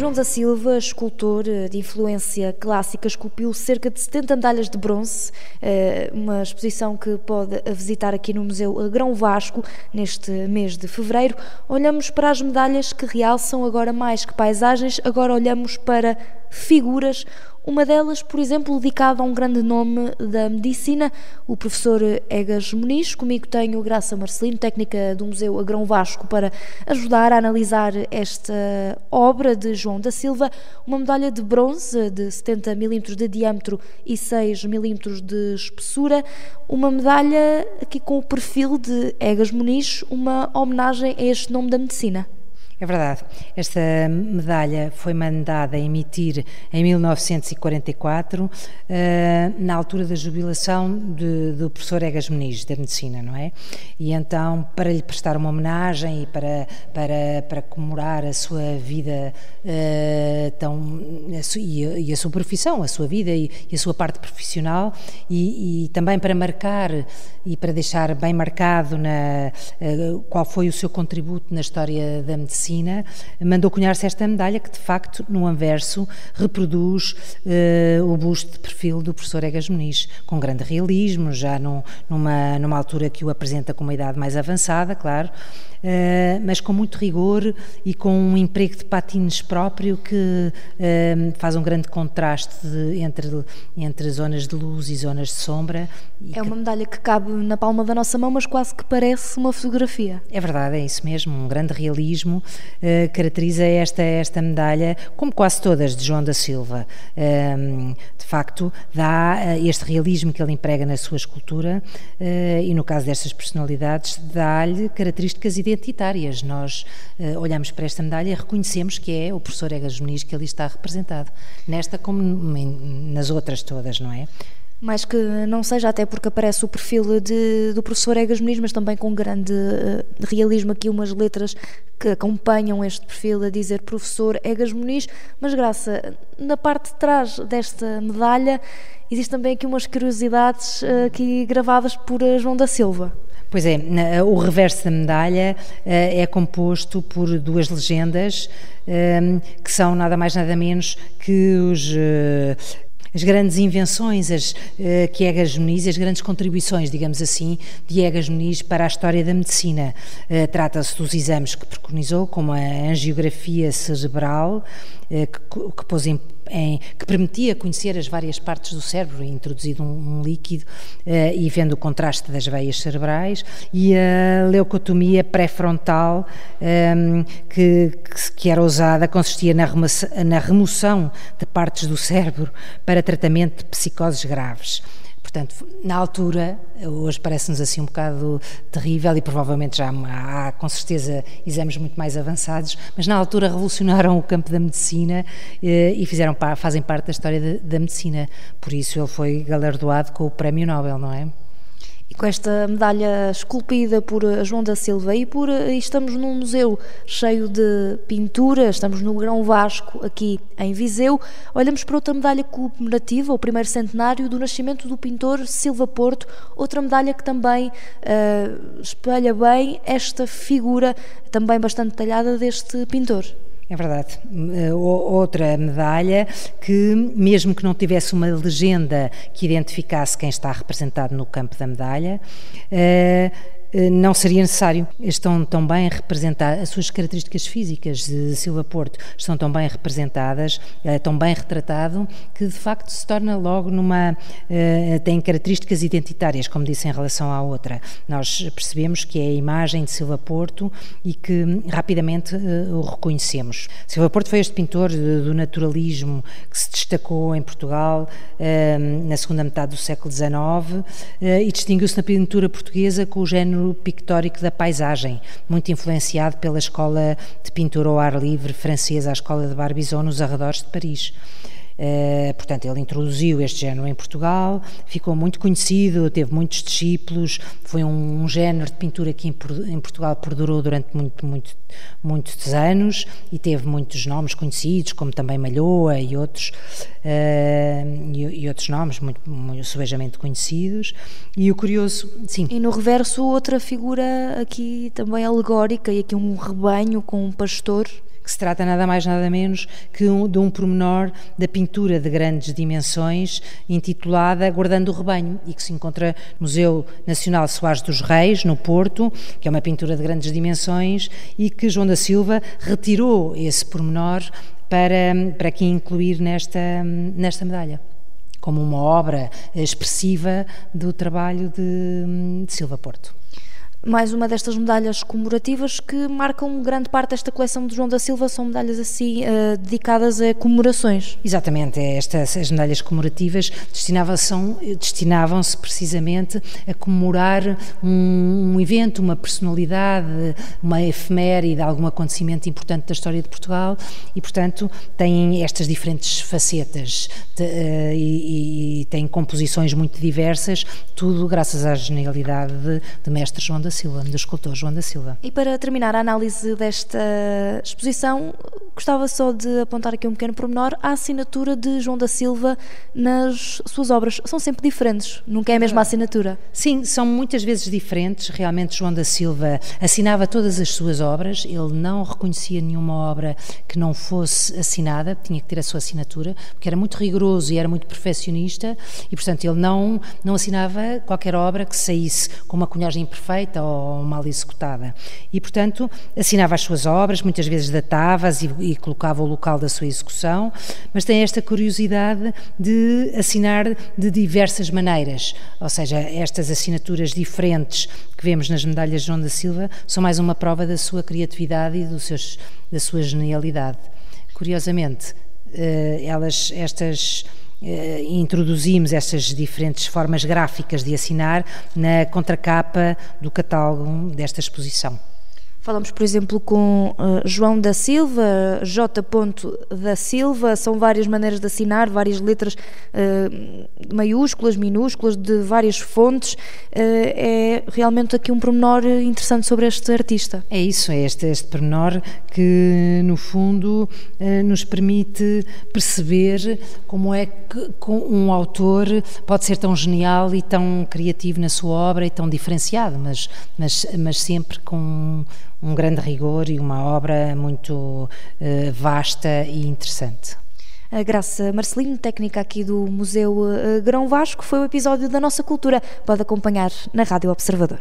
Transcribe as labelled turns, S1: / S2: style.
S1: João da Silva, escultor de influência clássica, esculpiu cerca de 70 medalhas de bronze, uma exposição que pode visitar aqui no Museu Grão Vasco neste mês de fevereiro. Olhamos para as medalhas que realçam agora mais que paisagens, agora olhamos para figuras. Uma delas, por exemplo, dedicada a um grande nome da medicina, o professor Egas Muniz. Comigo tenho Graça Marcelino, técnica do Museu Grão Vasco, para ajudar a analisar esta obra de João da Silva, uma medalha de bronze de 70 milímetros de diâmetro e 6 milímetros de espessura, uma medalha aqui com o perfil de Egas Muniz, uma homenagem a este nome da medicina.
S2: É verdade, esta medalha foi mandada a emitir em 1944, na altura da jubilação do professor Egas Muniz, da medicina, não é? E então, para lhe prestar uma homenagem e para comemorar a sua vida e a sua profissão, a sua vida e a sua parte profissional, e também para marcar e para deixar bem marcado qual foi o seu contributo na história da medicina, mandou cunhar-se esta medalha que, de facto, no anverso reproduz o busto de perfil do professor Egas Muniz, com grande realismo, já numa altura que o apresenta com uma idade mais avançada, claro, mas com muito rigor e com um emprego de patines próprio que faz um grande contraste entre zonas de luz e zonas de sombra.
S1: É uma medalha que cabe na palma da nossa mão, mas quase que parece uma fotografia.
S2: É verdade, é isso mesmo, um grande realismo caracteriza esta medalha, como quase todas de João da Silva. De facto, dá este realismo que ele emprega na sua escultura e, no caso destas personalidades, dá-lhe características identitárias. Nós olhamos para esta medalha e reconhecemos que é o professor Egas Muniz que ali está representado, nesta como nas outras todas, não é?
S1: Mais que não seja, até porque aparece o perfil do professor Egas Muniz, mas também com grande realismo aqui umas letras que acompanham este perfil a dizer professor Egas Muniz. Mas, Graça, na parte de trás desta medalha existem também aqui umas curiosidades aqui gravadas por João da Silva.
S2: Pois é, o reverso da medalha é composto por duas legendas que são nada mais nada menos que as grandes invenções que Egas Muniz e as grandes contribuições, digamos assim, de Egas Muniz para a história da medicina. Trata-se dos exames que preconizou, como a angiografia cerebral, que pôs que permitia conhecer as várias partes do cérebro, introduzido um líquido e vendo o contraste das veias cerebrais, e a leucotomia pré-frontal que era usada, consistia na remoção de partes do cérebro para tratamento de psicoses graves. Portanto, na altura, hoje parece-nos assim um bocado terrível e provavelmente já há com certeza exames muito mais avançados, mas na altura revolucionaram o campo da medicina e fazem parte da história da medicina. Por isso ele foi galardoado com o Prémio Nobel, não é?
S1: E com esta medalha esculpida por João da Silva e estamos num museu cheio de pintura, estamos no Grão Vasco, aqui em Viseu, olhamos para outra medalha comemorativa, o primeiro centenário do nascimento do pintor Silva Porto, outra medalha que também espelha bem esta figura, também bastante detalhada, deste pintor.
S2: É verdade. Outra medalha que, mesmo que não tivesse uma legenda que identificasse quem está representado no campo da medalha, não seria necessário. Estão tão bem representadas, as suas características físicas de Silva Porto estão tão bem representadas, tão bem retratado, que de facto se torna logo tem características identitárias, como disse em relação à outra. Nós percebemos que é a imagem de Silva Porto e que rapidamente o reconhecemos. Silva Porto foi este pintor do naturalismo que se destacou em Portugal na segunda metade do século XIX e distinguiu-se na pintura portuguesa com o género pictórico da paisagem, muito influenciado pela escola de pintura ao ar livre francesa, a escola de Barbizon, nos arredores de Paris. Portanto, ele introduziu este género em Portugal, ficou muito conhecido, teve muitos discípulos, foi um género de pintura que em Portugal perdurou durante muitos anos e teve muitos nomes conhecidos, como também Malhoa e outros nomes muito subejamente conhecidos. E o curioso, sim.
S1: E no reverso outra figura aqui também alegórica, e aqui um rebanho com um pastor.
S2: que se trata nada mais nada menos que de um pormenor da pintura de grandes dimensões intitulada Guardando o Rebanho, e que se encontra no Museu Nacional Soares dos Reis, no Porto, que é uma pintura de grandes dimensões e que João da Silva retirou esse pormenor para aqui incluir nesta medalha, como uma obra expressiva do trabalho de Silva Porto.
S1: Mais uma destas medalhas comemorativas que marcam grande parte desta coleção de João da Silva, são medalhas assim dedicadas a comemorações.
S2: Exatamente, as medalhas comemorativas destinavam-se precisamente a comemorar um evento, uma personalidade, uma efeméride, algum acontecimento importante da história de Portugal, e portanto têm estas diferentes facetas e têm composições muito diversas, tudo graças à genialidade de mestre João da Silva, do escultor João da Silva.
S1: E para terminar a análise desta exposição, gostava só de apontar aqui um pequeno pormenor: a assinatura de João da Silva nas suas obras são sempre diferentes, nunca é a mesma assinatura.
S2: Sim, são muitas vezes diferentes. Realmente João da Silva assinava todas as suas obras, ele não reconhecia nenhuma obra que não fosse assinada, tinha que ter a sua assinatura, porque era muito rigoroso e era muito perfeccionista, e portanto ele não assinava qualquer obra que saísse com uma cunhagem imperfeita ou mal executada, e portanto assinava as suas obras, muitas vezes datava-as e colocava o local da sua execução, mas tem esta curiosidade de assinar de diversas maneiras, ou seja, estas assinaturas diferentes que vemos nas medalhas de João da Silva são mais uma prova da sua criatividade e da sua genialidade. Curiosamente, introduzimos estas diferentes formas gráficas de assinar na contracapa do catálogo desta exposição.
S1: Falamos, por exemplo, com João da Silva, J. da Silva, são várias maneiras de assinar, várias letras maiúsculas, minúsculas, de várias fontes. É realmente aqui um pormenor interessante sobre este artista.
S2: É isso, é este pormenor que, no fundo, nos permite perceber como é que um autor pode ser tão genial e tão criativo na sua obra e tão diferenciado, mas sempre com um grande rigor e uma obra muito vasta e interessante.
S1: A Graça Marcelino, técnica aqui do Museu Grão Vasco, foi o episódio da Nossa Cultura. Pode acompanhar na Rádio Observador.